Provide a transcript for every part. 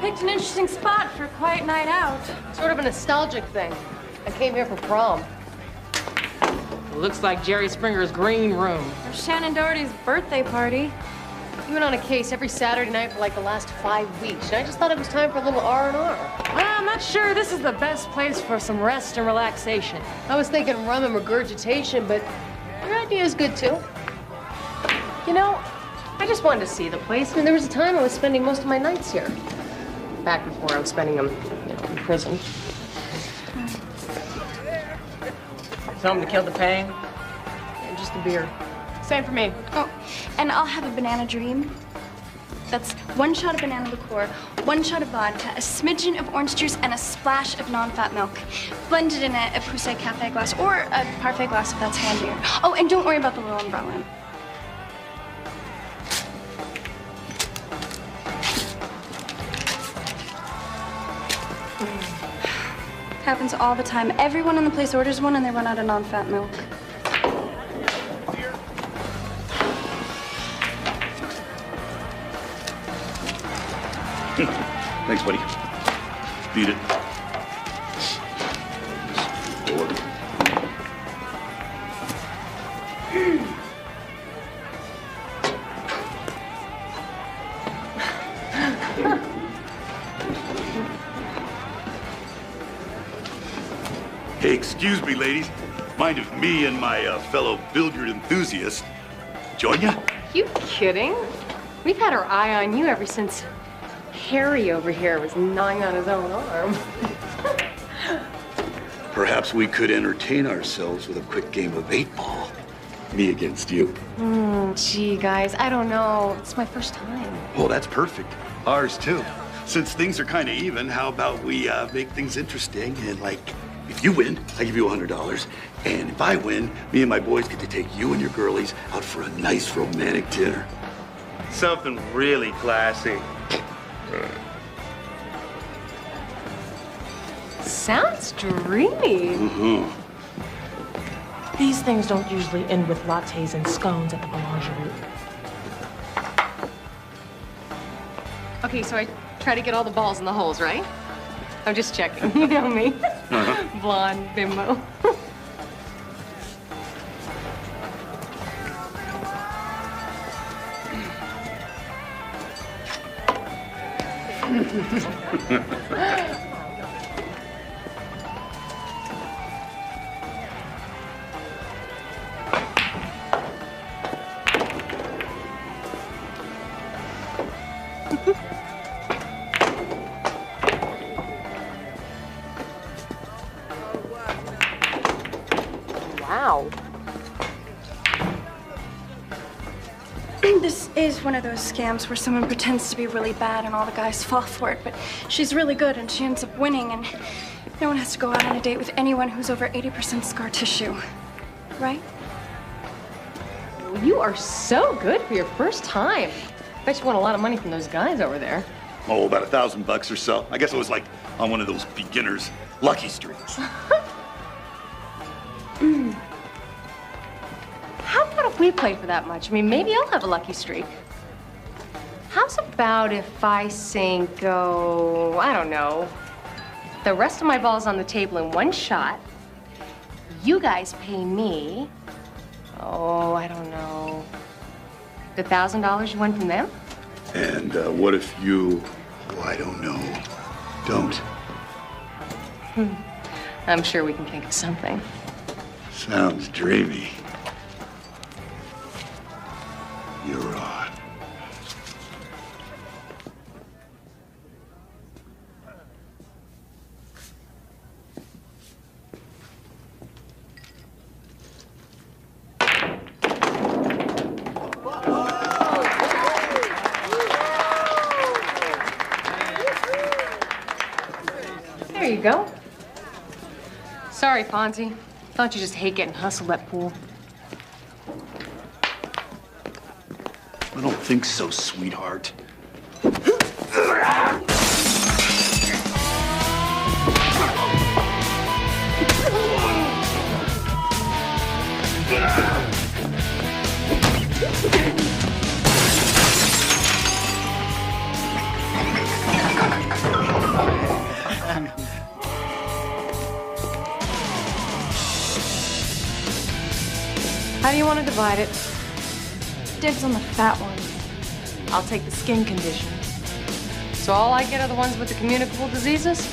picked an interesting spot for a quiet night out. Sort of a nostalgic thing. I came here for prom. It looks like Jerry Springer's green room. Or Shannon Doherty's birthday party. You went on a case every Saturday night for like the last 5 weeks, and I just thought it was time for a little R&R. Well, I'm not sure this is the best place for some rest and relaxation. I was thinking rum and regurgitation, but your idea is good too. You know, I just wanted to see the place. I mean, there was a time I was spending most of my nights here. Back before I was spending them, in prison. Something to kill the pain? And just a beer. Same for me. Oh, and I'll have a banana dream. That's 1 shot of banana liqueur, 1 shot of vodka, a smidgen of orange juice, and a splash of non-fat milk. Blended in a Poussey cafe glass, or a parfait glass if that's handier. Oh, and don't worry about the little umbrella. Happens all the time. Everyone in the place orders one and they run out of non-fat milk. Thanks, buddy. Beat it. Hey, excuse me, ladies. Mind if me and my fellow billiard enthusiast join ya? You kidding? We've had our eye on you ever since Harry over here was gnawing on his own arm. Perhaps we could entertain ourselves with a quick game of 8-ball. Me against you. Gee, guys, I don't know. It's my first time. Oh, that's perfect. Ours, too. Since things are kind of even, how about we make things interesting and, like, if you win, I give you $100. And if I win, me and my boys get to take you and your girlies out for a nice romantic dinner. Something really classy. Sounds dreamy. These things don't usually end with lattes and scones at the boulangerie. Okay, so I try to get all the balls in the holes, right? I'm just checking. You know me. Blonde bimbo. Wow. This is one of those scams where someone pretends to be really bad and all the guys fall for it, but she's really good and she ends up winning, and no one has to go out on a date with anyone who's over 80% scar tissue. Right? You are so good for your first time. Bet you won a lot of money from those guys over there. Oh, about $1,000 or so. I guess it was like on one of those beginners' lucky streaks. How about if we play for that much? I mean, maybe I'll have a lucky streak. How's about if I sink, I don't know, the rest of my balls on the table in 1 shot. You guys pay me, I don't know, the $1,000 you won from them? And what if you, I don't know, don't? I'm sure we can think of something. Sounds dreamy. You're on. There you go. Sorry, Fonzie. Don't you just hate getting hustled at pool? I don't think so, sweetheart. How do you want to divide it? Dibs on the fat ones. I'll take the skin conditions. So all I get are the ones with the communicable diseases?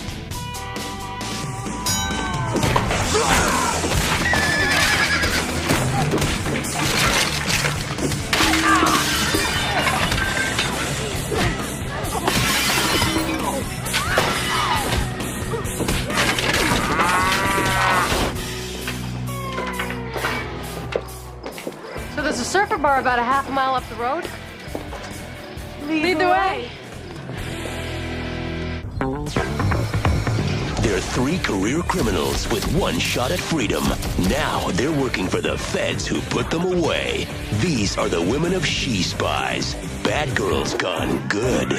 So there's a surfer bar about a half a mile up the road? Lead the way. They're three career criminals with one shot at freedom. Now they're working for the feds who put them away. These are the women of Spies. Bad girls gone good.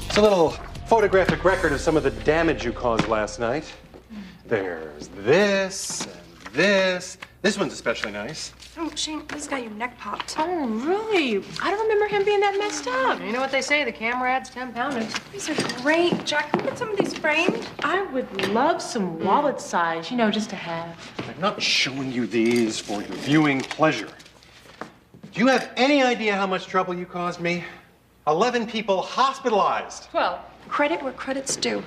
It's a little photographic record of some of the damage you caused last night. There's this and this. This one's especially nice. Oh, Shane, this got your neck popped. Oh, really? I don't remember him being that messed up. You know what they say, the camera adds 10 poundage. These are great. Jack, can we get some of these framed? I would love some wallet size, you know, just to have. I'm not showing you these for your viewing pleasure. Do you have any idea how much trouble you caused me? 11 people hospitalized. 12. Credit where credit's due.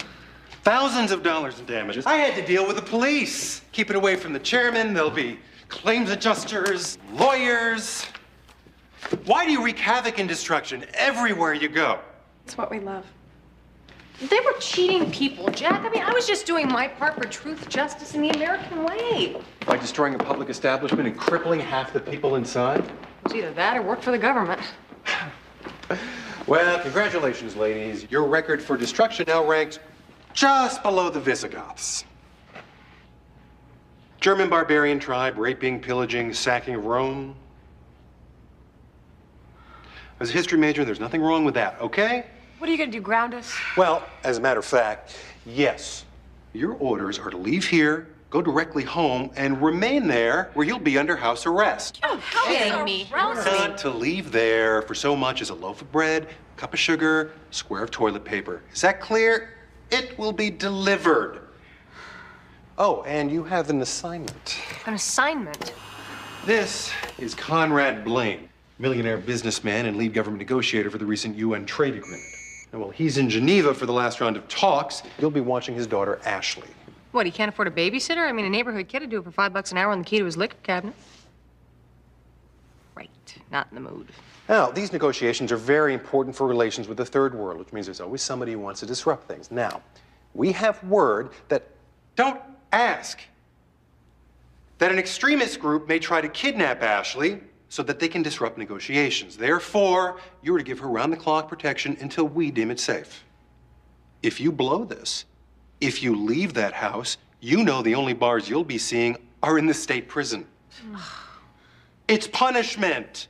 Thousands of dollars in damages. I had to deal with the police. Keep it away from the chairman. There'll be claims adjusters, lawyers. Why do you wreak havoc and destruction everywhere you go? It's what we love. They were cheating people, Jack. I mean, I was just doing my part for truth, justice, and the American way. By destroying a public establishment and crippling half the people inside? It was either that or work for the government. Well, congratulations, ladies. Your record for destruction now ranks just below the Visigoths. German barbarian tribe, raping, pillaging, sacking Rome. As a history major, there's nothing wrong with that, okay? What are you gonna do, ground us? Well, as a matter of fact, yes. Your orders are to leave here, go directly home, and remain there where you'll be under house arrest. Oh, kidding me. Not to leave there for so much as a loaf of bread, cup of sugar, square of toilet paper. Is that clear? It will be delivered. Oh, and you have an assignment. An assignment? This is Conrad Blaine, millionaire businessman and lead government negotiator for the recent UN trade agreement. And while he's in Geneva for the last round of talks, you'll be watching his daughter, Ashley. What, he can't afford a babysitter? I mean, a neighborhood kid would do it for $5 an hour on the key to his liquor cabinet. Right, not in the mood. Now, these negotiations are very important for relations with the third world, which means there's always somebody who wants to disrupt things. Now, we have word that, don't ask, that an extremist group may try to kidnap Ashley so that they can disrupt negotiations. Therefore, you are to give her round-the-clock protection until we deem it safe. If you blow this, if you leave that house, you know the only bars you'll be seeing are in the state prison. It's punishment.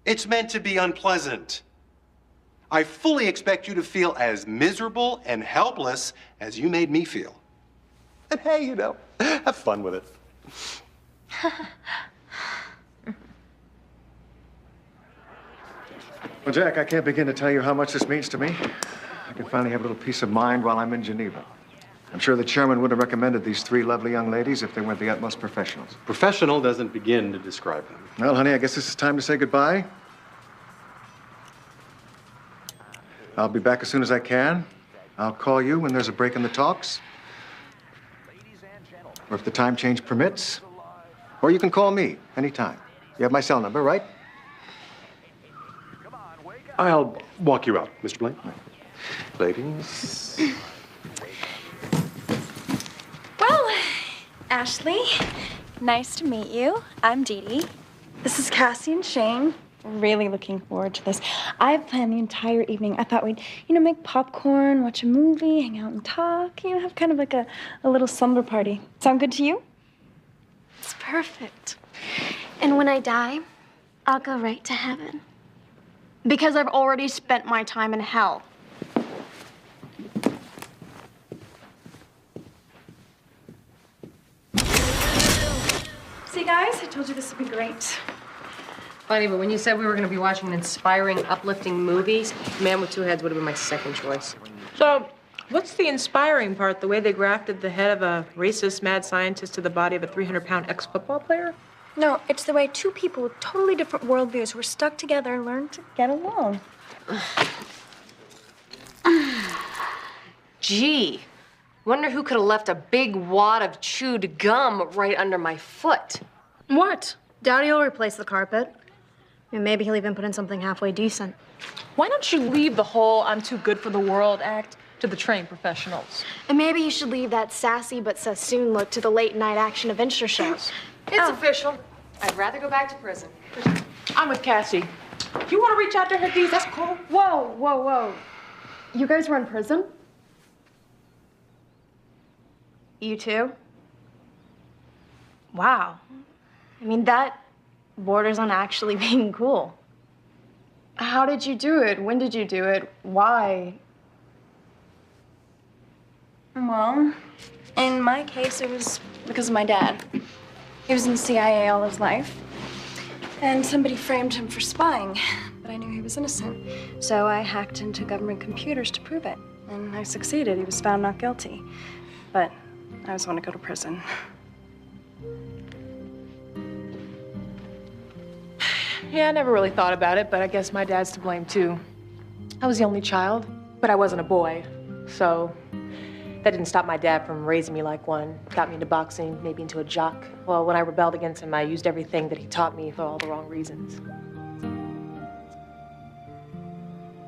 It's meant to be unpleasant. I fully expect you to feel as miserable and helpless as you made me feel. And hey, you know, have fun with it. Well, Jack, I can't begin to tell you how much this means to me. I can finally have a little peace of mind while I'm in Geneva. I'm sure the chairman would have recommended these three lovely young ladies if they weren't the utmost professionals. Professional doesn't begin to describe them. Well, honey, I guess this is time to say goodbye. I'll be back as soon as I can. I'll call you when there's a break in the talks. Or if the time change permits. Or you can call me anytime. You have my cell number, right? I'll walk you out, Mr. Blaine. Ladies. Well, Ashley, Nice to meet you. I'm Dee Dee. This is Cassie and Shane. Really looking forward to this. I've planned the entire evening. I thought we'd, make popcorn, watch a movie, hang out and talk, have kind of like a little slumber party. Sound good to you? It's perfect. And when I die, I'll go right to heaven. Because I've already spent my time in hell. See, guys, I told you this would be great. Funny, but when you said we were going to be watching inspiring, uplifting movies, Man with Two Heads would have been my second choice. So, what's the inspiring part? The way they grafted the head of a racist mad scientist to the body of a 300-pound ex-football player? No, it's the way two people with totally different worldviews were stuck together and learned to get along. Gee, wonder who could have left a big wad of chewed gum right under my foot. What? Doubt he'll replace the carpet. And maybe he'll even put in something halfway decent. Why don't you leave the whole I'm too good for the world act to the trained professionals? And maybe you should leave that sassy but sassoon look to the late-night action adventure shows. It's official. I'd rather go back to prison. I'm with Cassie. You want to reach out to her, Dee? That's cool. Whoa, whoa, whoa. You guys were in prison? You too? Wow. I mean, that borders on actually being cool. How did you do it? When did you do it? Why? Well, in my case, it was because of my dad. He was in the CIA all his life. And somebody framed him for spying, but I knew he was innocent. So I hacked into government computers to prove it. And I succeeded. He was found not guilty. But I always want to go to prison. Yeah, I never really thought about it, but I guess my dad's to blame, too. I was the only child, but I wasn't a boy. So that didn't stop my dad from raising me like one. Got me into boxing, maybe into a jock. Well, when I rebelled against him, I used everything that he taught me for all the wrong reasons.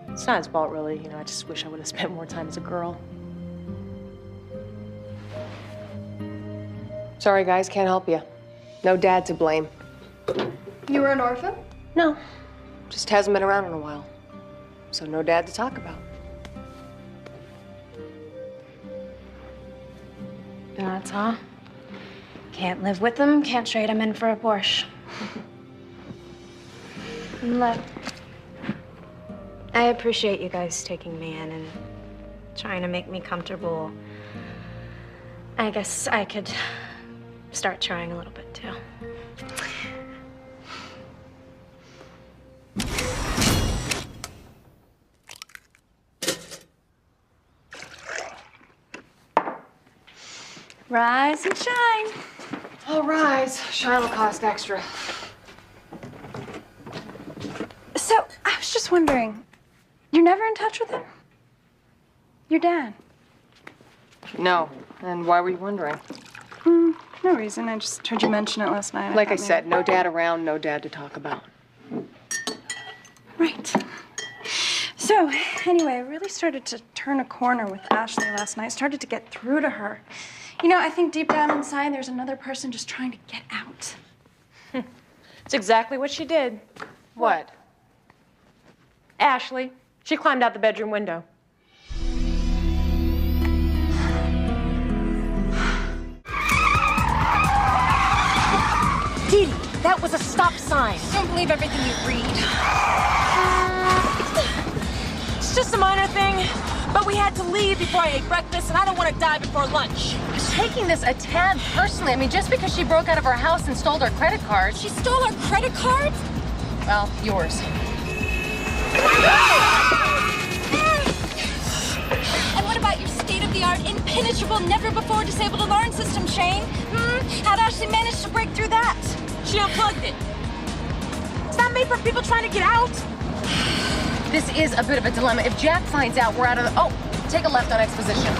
It's not his fault, really. I just wish I would have spent more time as a girl. Sorry, guys, can't help you. No dad to blame. You were an orphan? No, just hasn't been around in a while. So no dad to talk about. That's all. Can't live with them, can't trade them in for a Porsche. Look, I appreciate you guys taking me in and trying to make me comfortable. I guess I could start trying a little bit, too. Rise and shine. All rise. Shine will cost extra. So, I was just wondering, you're never in touch with him? Your dad? No. And why were you wondering? No reason. I just heard you mention it last night. Like I said, no dad around, no dad to talk about. Right. So, anyway, I really started to turn a corner with Ashley last night. Started to get through to her. I think deep down inside, there's another person just trying to get out. It's exactly what she did. What? Ashley. She climbed out the bedroom window. Dee Dee, that was a stop sign. Don't believe everything you read. It's just a minor thing, but we had to leave before I ate breakfast, and I don't want to die before lunch. Taking this a tad personally. I mean, just because she broke out of our house and stole our credit cards. She stole our credit cards? Well, yours. And what about your state-of-the-art, impenetrable, never-before-disabled alarm system, Shane? How'd Ashley manage to break through that? She unplugged it. It's not made for people trying to get out. This is a bit of a dilemma. If Jack finds out, we're out of the... Oh, take a left on Exposition.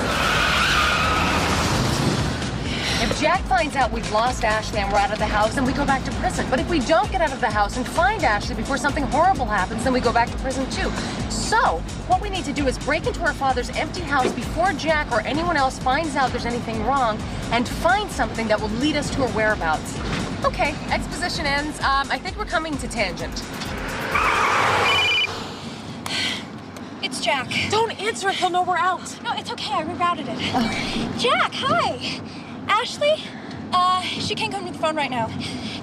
If Jack finds out we've lost Ashley and we're out of the house, then we go back to prison. But if we don't get out of the house and find Ashley before something horrible happens, then we go back to prison too. So, what we need to do is break into our father's empty house before Jack or anyone else finds out there's anything wrong and find something that will lead us to her whereabouts. Okay, exposition ends. I think we're coming to tangent. It's Jack. Don't answer it, he'll know we're out. No, it's okay. I rerouted it. Okay. Jack, hi. Ashley? She can't come to the phone right now.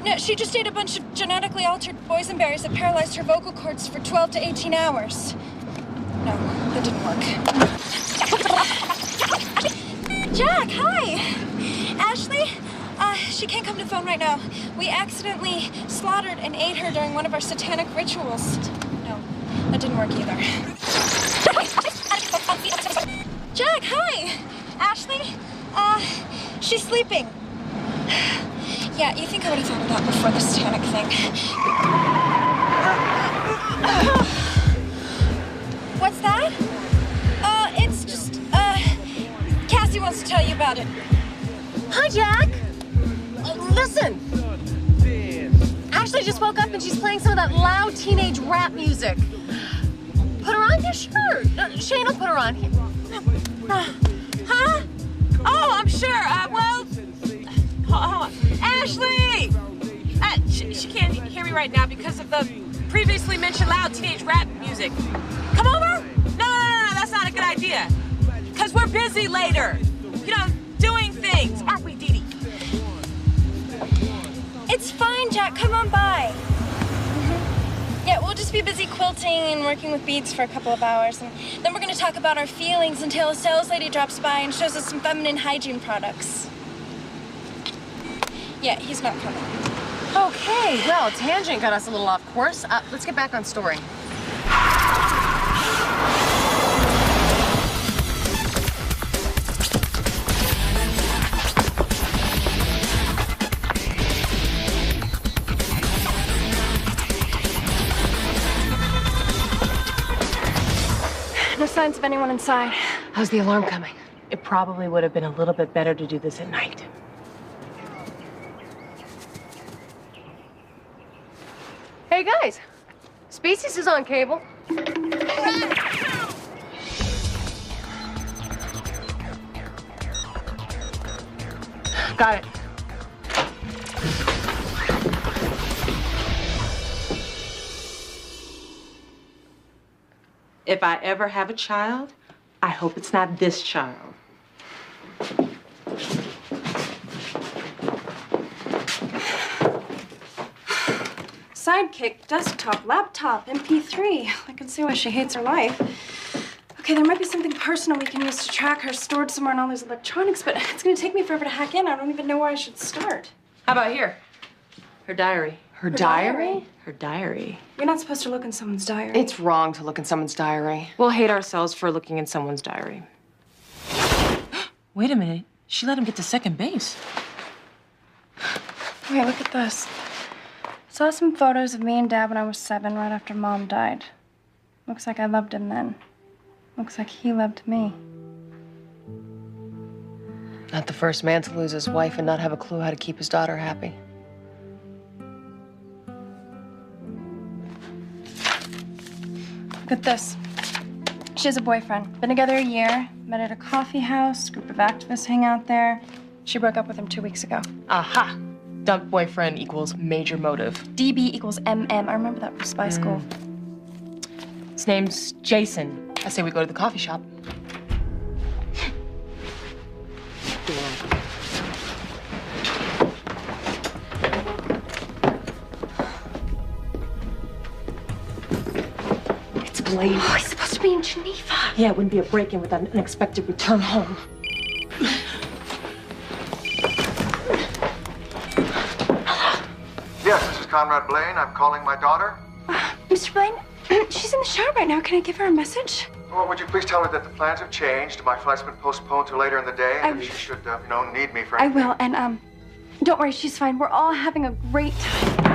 No, she just ate a bunch of genetically altered boysenberries that paralyzed her vocal cords for 12 to 18 hours. No, that didn't work. Jack, hi. Ashley? She can't come to the phone right now. We accidentally slaughtered and ate her during one of our satanic rituals. No, that didn't work either. Jack, hi. Ashley? She's sleeping. Yeah, you think I would have thought of that before the satanic thing. What's that? It's just, Cassie wants to tell you about it. Hi, Jack. Listen. Ashley just woke up and she's playing some of that loud teenage rap music. Put her on? Yeah, sure. Shane will put her on. Huh? Oh, I'm sure. Well, hold on. Ashley! She can't hear me right now because of the previously mentioned loud teenage rap music. Come over? No, that's not a good idea. Because we're busy later. You know, doing things. Aren't we, Dee Dee? It's fine, Jack. Come on by. Yeah, we'll just be busy quilting and working with beads for a couple of hours. And then we're going to talk about our feelings until a sales lady drops by and shows us some feminine hygiene products. Yeah, he's not coming. Okay, well, tangent got us a little off course. Let's get back on story. No signs of anyone inside. How's the alarm coming? It probably would have been a little bit better to do this at night. Hey, guys. Species is on cable. Got it. If I ever have a child, I hope it's not this child. Sidekick, desktop, laptop, MP3. I can see why she hates her life. Okay, there might be something personal we can use to track her stored somewhere in all those electronics, but it's gonna take me forever to hack in. I don't even know where I should start. How about here? Her diary. Her diary? Her diary. You're not supposed to look in someone's diary. It's wrong to look in someone's diary. We'll hate ourselves for looking in someone's diary. Wait a minute. She let him get to second base. Wait, look at this. Saw some photos of me and Dad when I was 7, right after Mom died. Looks like I loved him then. Looks like he loved me. Not the first man to lose his wife and not have a clue how to keep his daughter happy. Look at this. She has a boyfriend. Been together a year. Met at a coffee house. Group of activists hang out there. She broke up with him 2 weeks ago. Aha! Dump boyfriend equals major motive. DB equals MM. I remember that from spy school. His name's Jason. I say we go to the coffee shop. It's Blade. Oh, he's supposed to be in Geneva. Yeah, it wouldn't be a break-in without an unexpected return home. Yes, this is Conrad Blaine. I'm calling my daughter. Mr. Blaine, she's in the shower right now. Can I give her a message? Well, would you please tell her that the plans have changed? My flight's been postponed till later in the day, and if she should, need me for I anything. will, and, don't worry, she's fine. We're all having a great time.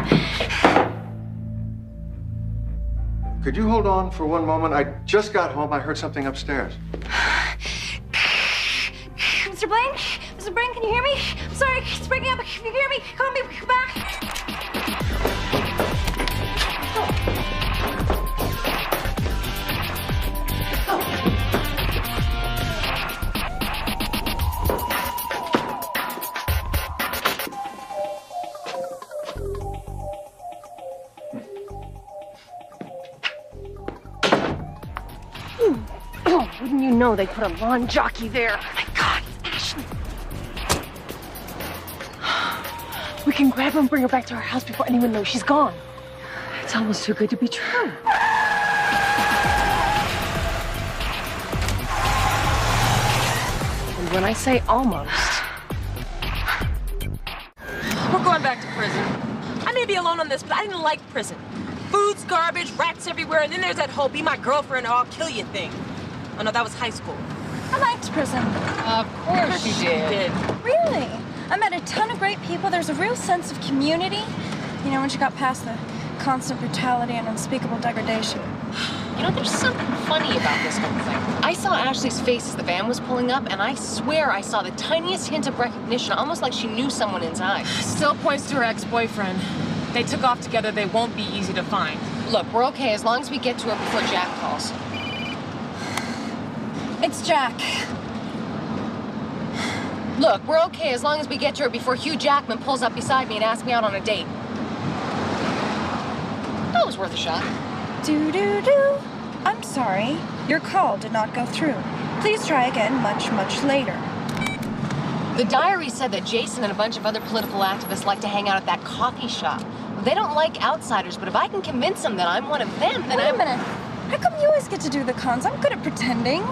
Could you hold on for one moment? I just got home. I heard something upstairs. Mr. Blaine? Mr. is it Brian? Can you hear me? I'm sorry, it's breaking up. Can you hear me? Call me back. Wouldn't you know they put a lawn jockey there? Oh my God, Ashley. We can grab her and bring her back to our house before anyone knows she's gone. It's almost too good to be true. And when I say almost... We're going back to prison. I may be alone on this, but I didn't like prison. Food's garbage, rats everywhere, and then there's that whole be my girlfriend or I'll kill you thing. Oh no, that was high school. I liked prison. Of course you did. Really? I met a ton of great people. There's a real sense of community. You know, once you got past the constant brutality and unspeakable degradation. You know, there's something funny about this whole thing. I saw Ashley's face as the van was pulling up, and I swear I saw the tiniest hint of recognition, almost like she knew someone inside. Still points to her ex-boyfriend. They took off together. They won't be easy to find. Look, we're okay as long as we get to her before Jack calls. It's Jack. Look, we're okay as long as we get to her before Hugh Jackman pulls up beside me and asks me out on a date. That was worth a shot. Do-do-do. I'm sorry. Your call did not go through. Please try again much, much later. The diary said that Jason and a bunch of other political activists like to hang out at that coffee shop. They don't like outsiders, but if I can convince them that I'm one of them, then Wait a minute. How come you always get to do the cons? I'm good at pretending.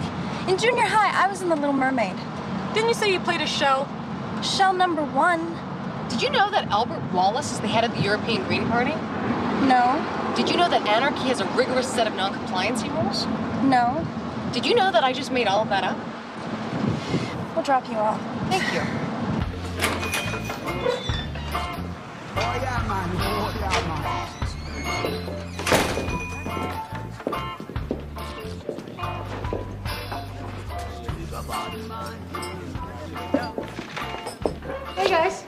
In junior high, I was in The Little Mermaid. Didn't you say you played a show? Shell number 1. Did you know that Albert Wallace is the head of the European Green Party? No. Did you know that anarchy has a rigorous set of non-compliancy rules? No. Did you know that I just made all of that up? We'll drop you off. Thank you. Hey guys,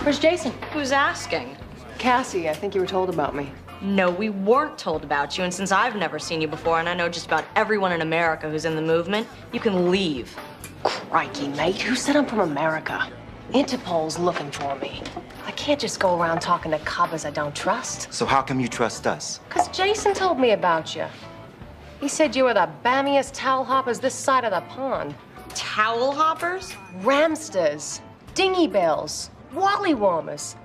where's Jason? Who's asking? Cassie, I think you were told about me. No, we weren't told about you, and since I've never seen you before and I know just about everyone in America who's in the movement, you can leave. Crikey, mate, who said I'm from America? Interpol's looking for me. I can't just go around talking to coppers I don't trust. So how come you trust us? 'Cause Jason told me about you. He said you were the bammiest towel hoppers this side of the pond. Towel hoppers? Ramsters, dinghy bells, wally warmers.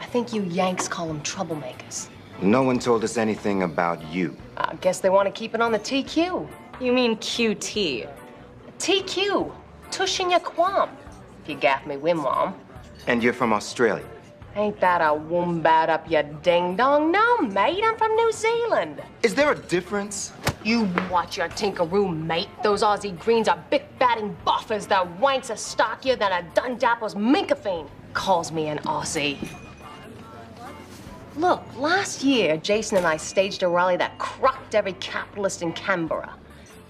I think you Yanks call them troublemakers. No one told us anything about you. I guess they want to keep it on the TQ. You mean QT? TQ, tushing your quam, if you gaff me wimwam. And you're from Australia. Ain't that a wombat up your ding-dong? No, mate, I'm from New Zealand. Is there a difference? You watch your tinkaroo, mate. Those Aussie greens are big-batting buffers. The wanks are stockier than a Dundapple's minkaphine. Calls me an Aussie. Look, last year, Jason and I staged a rally that crocked every capitalist in Canberra.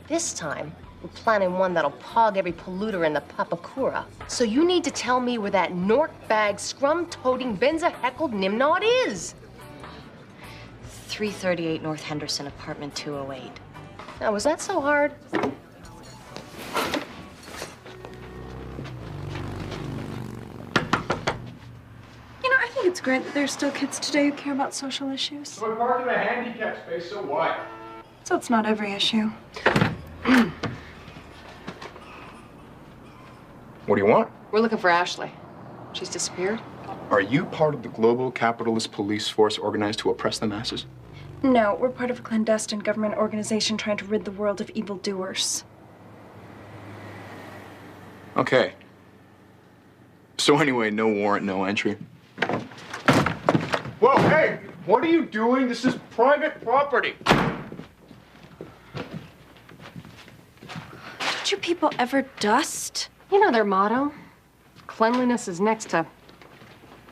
This time, we're planning one that'll pog every polluter in the Papakura. So you need to tell me where that Nork-bag, scrum-toting, Benza-heckled Nimnod is. 338 North Henderson, apartment 208. Now, was that so hard? You know, I think it's great that there's still kids today who care about social issues. We're parked in a handicap space, so what? So it's not every issue. What do you want? We're looking for Ashley. She's disappeared? Are you part of the global capitalist police force organized to oppress the masses? No, we're part of a clandestine government organization trying to rid the world of evildoers. Okay. So anyway, no warrant, no entry. Whoa, hey! What are you doing? This is private property. Don't you people ever dust? You know their motto? Cleanliness is next to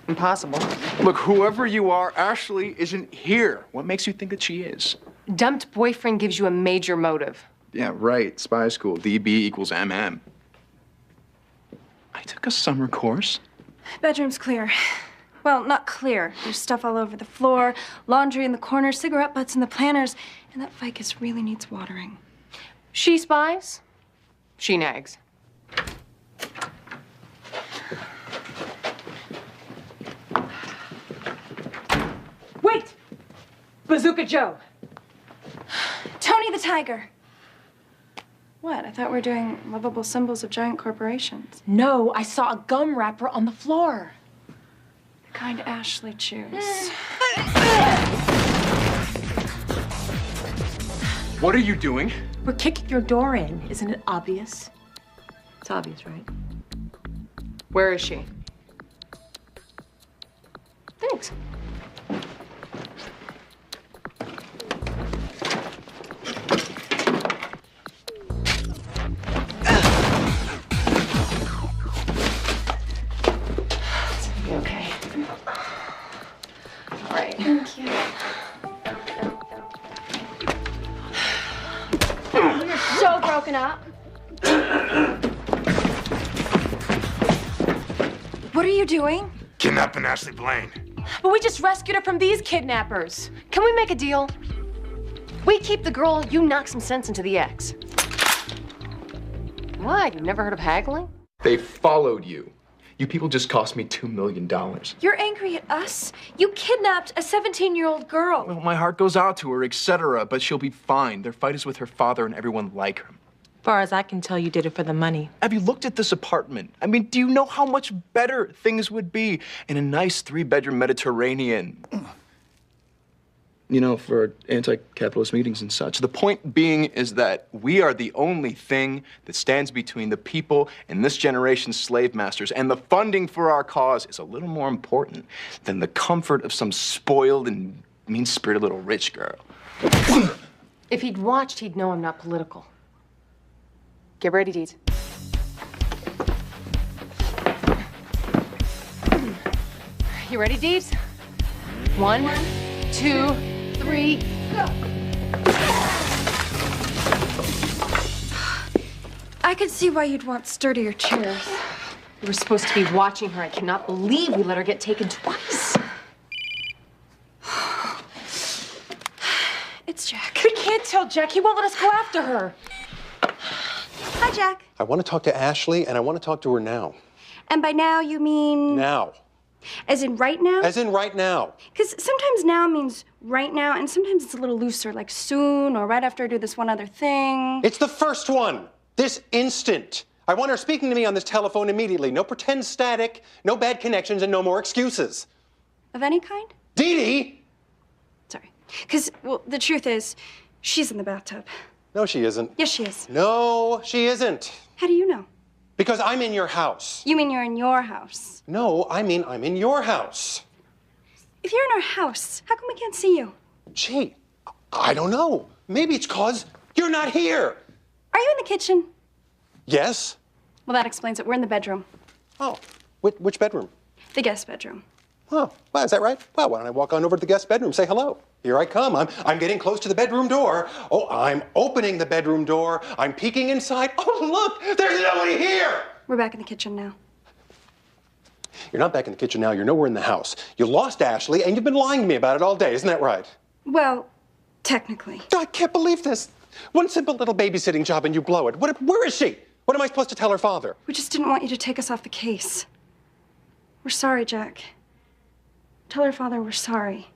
impossible. Look, whoever you are, Ashley isn't here. What makes you think that she is? Dumped boyfriend gives you a major motive. Yeah, right. Spy school. DB equals MM. I took a summer course. Bedroom's clear. Well, not clear. There's stuff all over the floor, laundry in the corners, cigarette butts in the planters, and that ficus really needs watering. She spies, she nags. Wait! Bazooka Joe. Tony the Tiger. What? I thought we were doing lovable symbols of giant corporations. No, I saw a gum wrapper on the floor. The kind Ashley chews. What are you doing? We're kicking your door in. Isn't it obvious? It's obvious, right? Where is she? Thanks. Okay. All right. Thank you. We're so broken up. What are you doing? Kidnapping Ashley Blaine. But we just rescued her from these kidnappers. Can we make a deal? We keep the girl, you knock some sense into the ex. What? You've never heard of haggling? They followed you. You people just cost me $2 million. You're angry at us? You kidnapped a 17-year-old girl. Well, my heart goes out to her, etc., but she'll be fine. Their fight is with her father and everyone like her. Far as I can tell, you did it for the money. Have you looked at this apartment? I mean, do you know how much better things would be in a nice 3-bedroom Mediterranean? You know, for anti-capitalist meetings and such. The point being is that we are the only thing that stands between the people and this generation's slave masters, and the funding for our cause is a little more important than the comfort of some spoiled and mean-spirited little rich girl. If he'd watched, he'd know I'm not political. Get ready, Deeds. You ready, Deeds? 1, 2, 3, go! I could see why you'd want sturdier chairs. We were supposed to be watching her. I cannot believe we let her get taken twice. It's Jack. We can't tell Jack. He won't let us go after her. Hi, Jack. I want to talk to Ashley, and I want to talk to her now. And by now, you mean... Now. As in right now? As in right now. Because sometimes now means right now, and sometimes it's a little looser, like soon or right after I do this one other thing. It's the first one. This instant. I want her speaking to me on this telephone immediately. No pretend static, no bad connections, and no more excuses. Of any kind? Dee Dee! Sorry. Because, well, the truth is, she's in the bathtub. No, she isn't. Yes, she is. No, she isn't. How do you know? Because I'm in your house. You mean you're in your house? No, I mean I'm in your house. If you're in our house, how come we can't see you? Gee, I don't know. Maybe it's 'cause you're not here. Are you in the kitchen? Yes. Well, that explains it. We're in the bedroom. Oh, which bedroom? The guest bedroom. Oh, well, is that right? Well, why don't I walk on over to the guest bedroom, say hello? Here I come. I'm getting close to the bedroom door. Oh, I'm opening the bedroom door. I'm peeking inside. Oh, look, there's nobody here. We're back in the kitchen now. You're not back in the kitchen now. You're nowhere in the house. You lost Ashley, and you've been lying to me about it all day. Isn't that right? Well, technically. I can't believe this. One simple little babysitting job, and you blow it. Where is she? What am I supposed to tell her father? We just didn't want you to take us off the case. We're sorry, Jack. Tell her father we're sorry.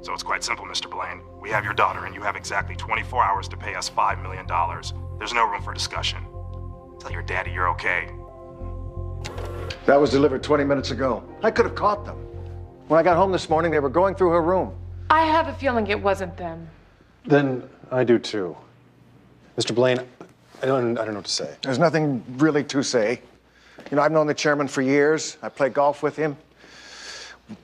So it's quite simple, Mr. Blaine. We have your daughter, and you have exactly 24 hours to pay us $5 million. There's no room for discussion. Tell your daddy you're okay. That was delivered 20 minutes ago. I could have caught them. When I got home this morning, they were going through her room. I have a feeling it wasn't them. Then I do too. Mr. Blaine, I don't know what to say. There's nothing really to say. You know, I've known the chairman for years. I play golf with him.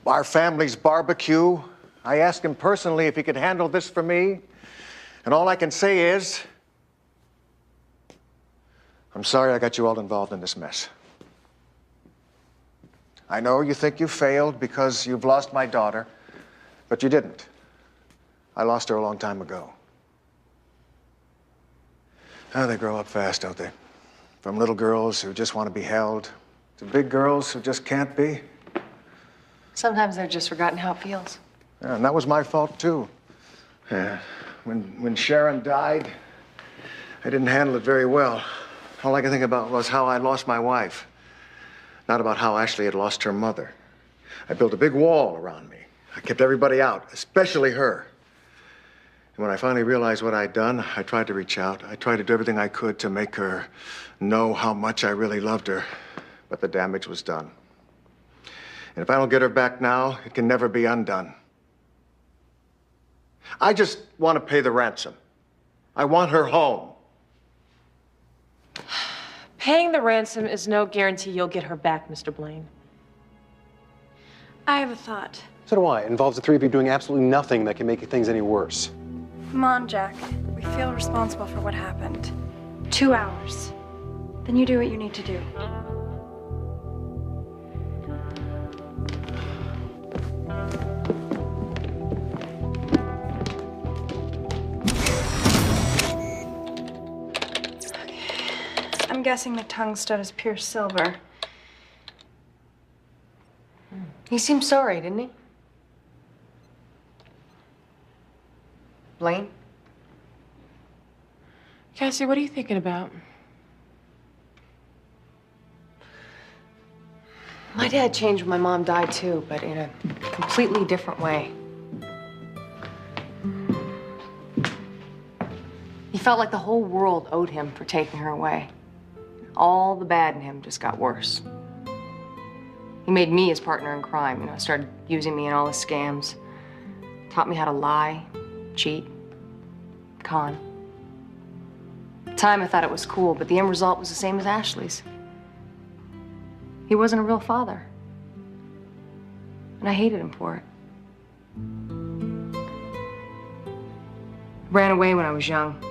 Our family's barbecue. I asked him personally if he could handle this for me. And all I can say is, I'm sorry I got you all involved in this mess. I know you think you failed because you've lost my daughter, but you didn't. I lost her a long time ago. Oh, they grow up fast, don't they? From little girls who just want to be held to big girls who just can't be. Sometimes they've just forgotten how it feels. Yeah, and that was my fault, too. Yeah. When Sharon died, I didn't handle it very well. All I could think about was how I lost my wife, not about how Ashley had lost her mother. I built a big wall around me. I kept everybody out, especially her. And when I finally realized what I'd done, I tried to reach out. I tried to do everything I could to make her know how much I really loved her. But the damage was done. And if I don't get her back now, it can never be undone. I just want to pay the ransom. I want her home. Paying the ransom is no guarantee you'll get her back, Mr. Blaine. I have a thought. So do I. It involves the three of you doing absolutely nothing that can make things any worse. Come on, Jack. We feel responsible for what happened. 2 hours. Then you do what you need to do. I'm guessing the tongue stud is pure silver. He seemed sorry, didn't he? Blaine? Cassie, what are you thinking about? My dad changed when my mom died, too, but in a completely different way. He felt like the whole world owed him for taking her away. All the bad in him just got worse. He made me his partner in crime, started using me in all his scams. Taught me how to lie, cheat, con. At the time, I thought it was cool, but the end result was the same as Ashley's. He wasn't a real father. And I hated him for it. I ran away when I was young.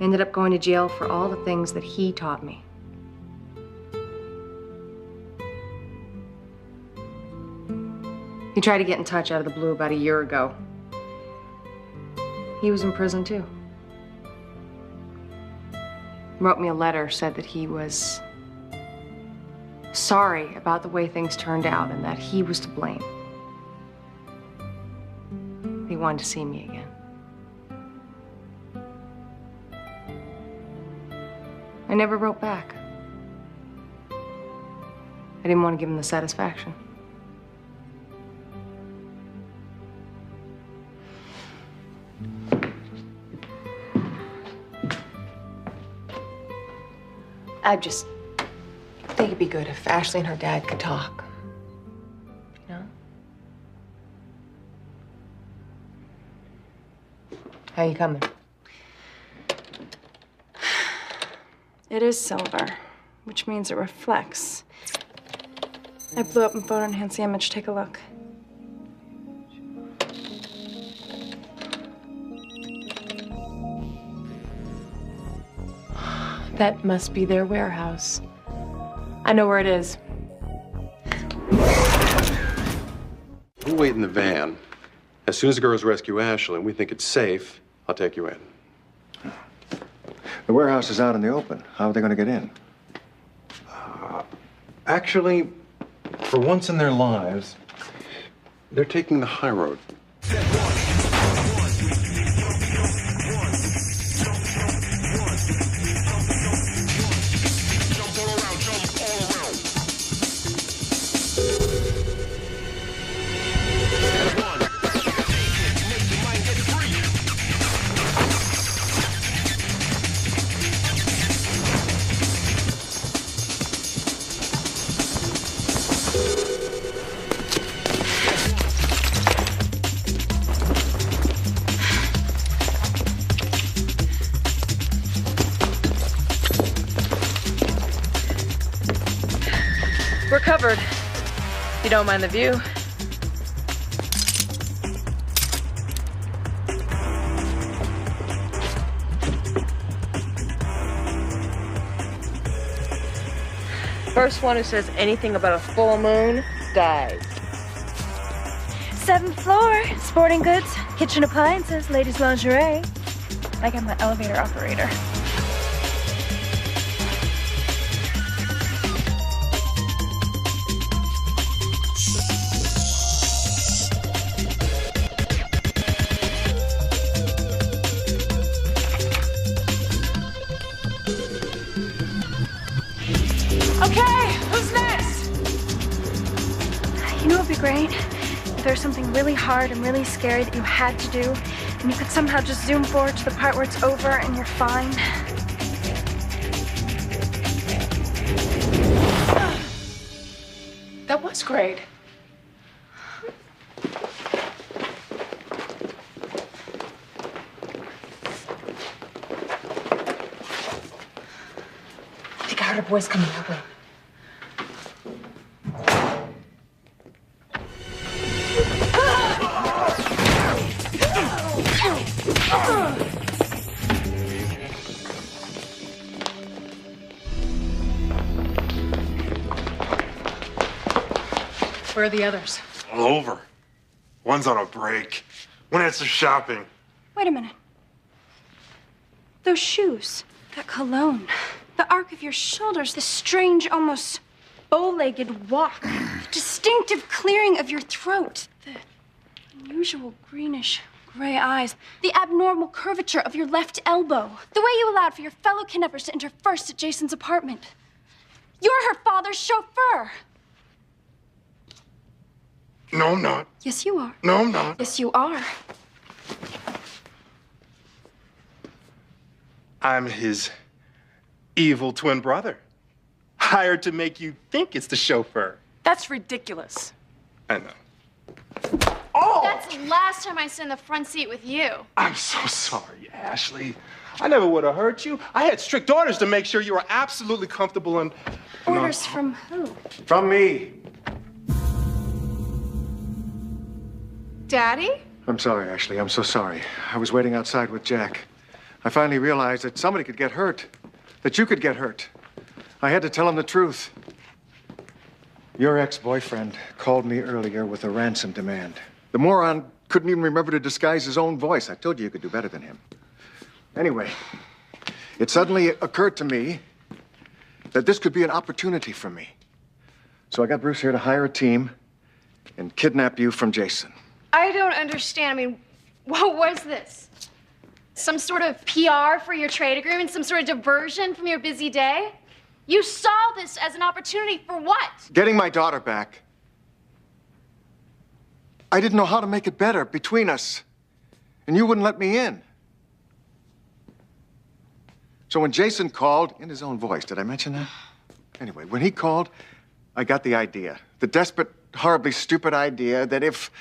Ended up going to jail for all the things that he taught me. He tried to get in touch out of the blue about a year ago. He was in prison too. Wrote me a letter, said that he was sorry about the way things turned out and that he was to blame. He wanted to see me again. I never wrote back. I didn't want to give him the satisfaction. I just think it'd be good if Ashley and her dad could talk. You know? How you coming? It is silver, which means it reflects. I blew up and photo enhanced the image. Take a look. That must be their warehouse. I know where it is. We'll wait in the van. As soon as the girls rescue Ashley and we think it's safe, I'll take you in. The warehouse is out in the open. How are they going to get in? Actually, for once in their lives, they're taking the high road. We're covered. You don't mind the view? First one who says anything about a full moon dies. 7th floor, sporting goods, kitchen appliances, ladies' lingerie. Like I'm the elevator operator. great? If there's something really hard and really scary that you had to do, and you could somehow just zoom forward to the part where it's over and you're fine. That was great. I think I heard a voice coming that way. Where are the others? All over. One's on a break. One had some shopping. Wait a minute. Those shoes, that cologne, the arc of your shoulders, the strange, almost bow-legged walk, the distinctive clearing of your throat, the unusual greenish gray eyes, the abnormal curvature of your left elbow, the way you allowed for your fellow kidnappers to enter first at Jason's apartment. You're her father's chauffeur. No, I'm not. Yes, you are. No, I'm not. Yes, you are. I'm his evil twin brother. Hired to make you think it's the chauffeur. That's ridiculous. I know. That's the last time I sit in the front seat with you. I'm so sorry, Ashley. I never would have hurt you. I had strict orders to make sure you were absolutely comfortable and... Orders from who? From me. Daddy? I'm sorry, Ashley. I'm so sorry. I was waiting outside with Jack. I finally realized that somebody could get hurt, that you could get hurt. I had to tell him the truth. Your ex-boyfriend called me earlier with a ransom demand. The moron couldn't even remember to disguise his own voice. I told you could do better than him. Anyway, it suddenly occurred to me that this could be an opportunity for me. So I got Bruce here to hire a team and kidnap you from Jason. I don't understand. I mean, what was this? Some sort of PR for your trade agreement? Some sort of diversion from your busy day? You saw this as an opportunity for what? Getting my daughter back. I didn't know how to make it better between us, and you wouldn't let me in. So when Jason called, in his own voice, did I mention that? Anyway, when he called, I got the idea. The desperate, horribly stupid idea that if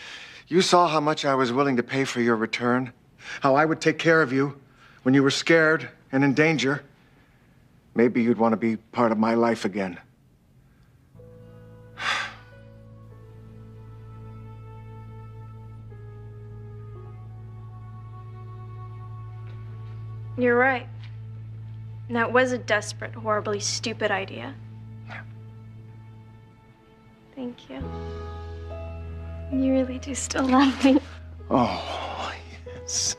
you saw how much I was willing to pay for your return, how I would take care of you when you were scared and in danger, maybe you'd want to be part of my life again. You're right. That was a desperate, horribly stupid idea. Thank you. You really do still love me. Oh, yes.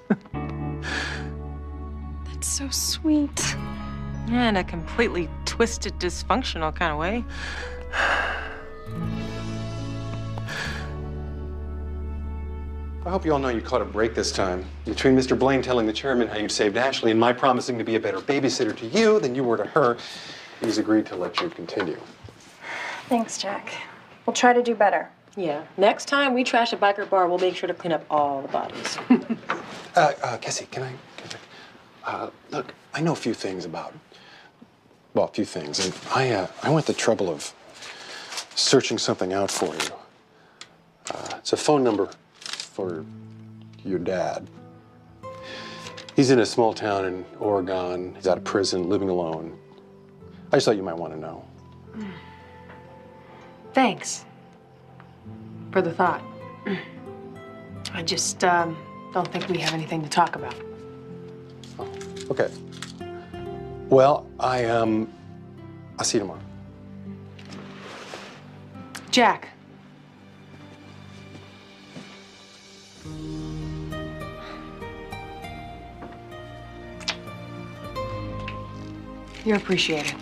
That's so sweet. Yeah, in a completely twisted, dysfunctional kind of way. I hope you all know you caught a break this time. Between Mr. Blaine telling the chairman how you'd saved Ashley and my promising to be a better babysitter to you than you were to her, he's agreed to let you continue. Thanks, Jack. We'll try to do better. Yeah. Next time we trash a biker bar, we'll make sure to clean up all the bodies. Cassie, can I? Look, I know a few things about, well, a few things, and I went the trouble of searching something out for you. It's a phone number for your dad. He's in a small town in Oregon. He's out of prison, living alone. I just thought you might want to know. Thanks for the thought. I just don't think we have anything to talk about. Oh, okay. Well, I'll see you tomorrow. Jack. You're appreciated.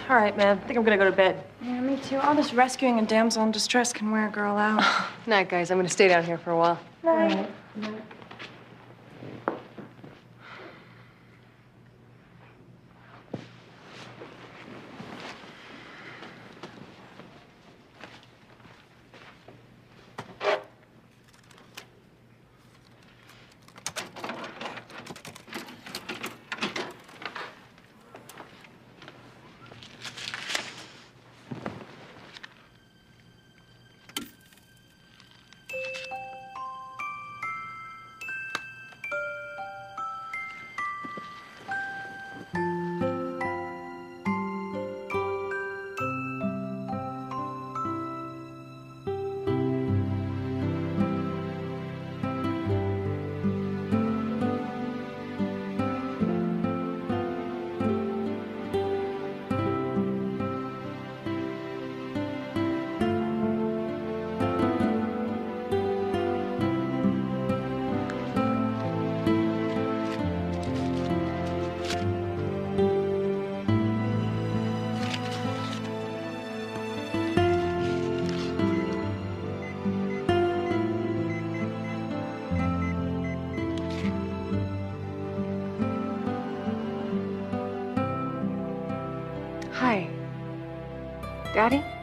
All right, man. I think I'm gonna go to bed. Yeah, me too. All this rescuing a damsel in distress can wear a girl out. Night, guys. I'm gonna stay down here for a while. Night. Hi. Daddy?